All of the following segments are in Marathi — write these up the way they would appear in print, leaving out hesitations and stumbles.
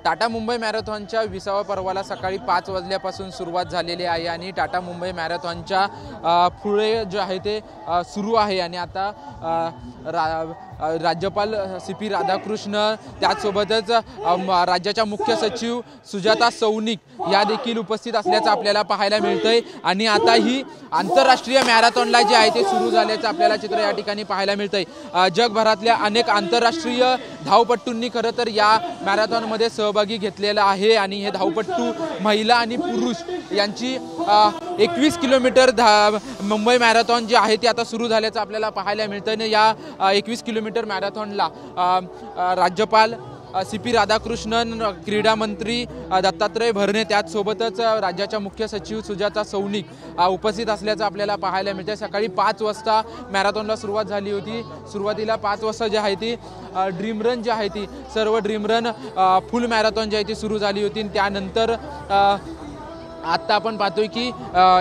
टाटा मुंबई मॅरेथॉनच्या 20व्या पर्वाला सकाळी 5 वाजल्यापासून सुरुवात झालेली आहे आणि टाटा मुंबई मॅरेथॉनच्या पुढे जे आहे ते सुरू आहे आणि आता राज्यपाल CP राधाकृष्ण त्याचसोबतच राज्याच्या मुख्य सचिव सुजाता सौनिक या देखील उपस्थित असल्याचं आपल्याला पाहायला मिळतंय आणि आता ही आंतरराष्ट्रीय मॅरेथॉनला जे आहे ते सुरू झाल्याचं आपल्याला चित्र या ठिकाणी पाहायला मिळतंय। जगभरातल्या अनेक आंतरराष्ट्रीय धावपटूंनी खरं तर या मॅरेथॉनमध्ये सहभागी घेतलेला आहे आणि हे धावपटू महिला आणि पुरुष यांची 21 किलोमीटर मुंबई मॅरेथॉन जे आहे ते आता सुरू झाल्याचं आपल्याला पाहायला मिळतंय। या 21 किलोमीटर मॅरेथॉनला राज्यपाल CP राधाकृष्णन, क्रीडा मंत्री दत्तात्रय भरणे त्याचसोबतच राज्याच्या मुख्य सचिव सुजाता सौनिक उपस्थित असल्याचं आपल्याला पाहायला मिळते। सकाळी 5 वाजता मॅरेथॉनला सुरुवात झाली होती। सुरुवातीला 5 वाजता जे आहे ती ड्रीम रन जी आहे ती सर्व ड्रीम रन फुल मॅरेथॉन जी आहे ती सुरू झाली होती। त्यानंतर आता आपण पाहतोय की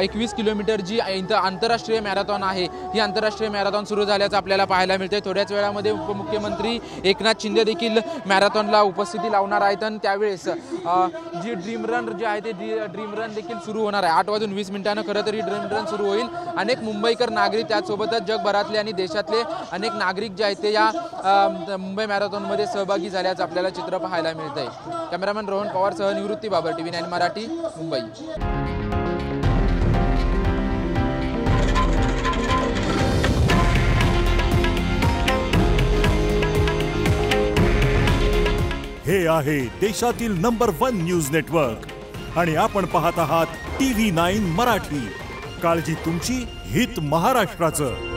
21 किलोमीटर जी आंतरराष्ट्रीय मॅरेथॉन आहे ही आंतरराष्ट्रीय मॅरेथॉन सुरू झाल्याचं आपल्याला पाहायला मिळते। थोड्याच वेळामध्ये उपमुख्यमंत्री एकनाथ शिंदे देखील मॅरेथॉनला उपस्थिती लावणार आहेत आणि त्यावेळेस जी ड्रीम रन जी आहे ते ड्रीम रन देखील सुरू होणार आहे। 8:20 खरं तरी ड्रीम रन सुरू होईल। अनेक मुंबईकर नागरिक त्याचसोबतच जगभरातले आणि देशातले अनेक नागरिक जे आहेत ते या मुंबई मॅरेथॉनमध्ये सहभागी झाल्याचं आपल्याला चित्र पाहायला मिळतंय। कॅमेरामॅन रोहन पवार सह निवृत्ती बाबर, TV9 मराठी, मुंबई। हे आहे देशातील नंबर 1 न्यूज नेटवर्क आणि आपण पाहत आहात TV9 मराठी। काळजी तुमची, हित महाराष्ट्राचं।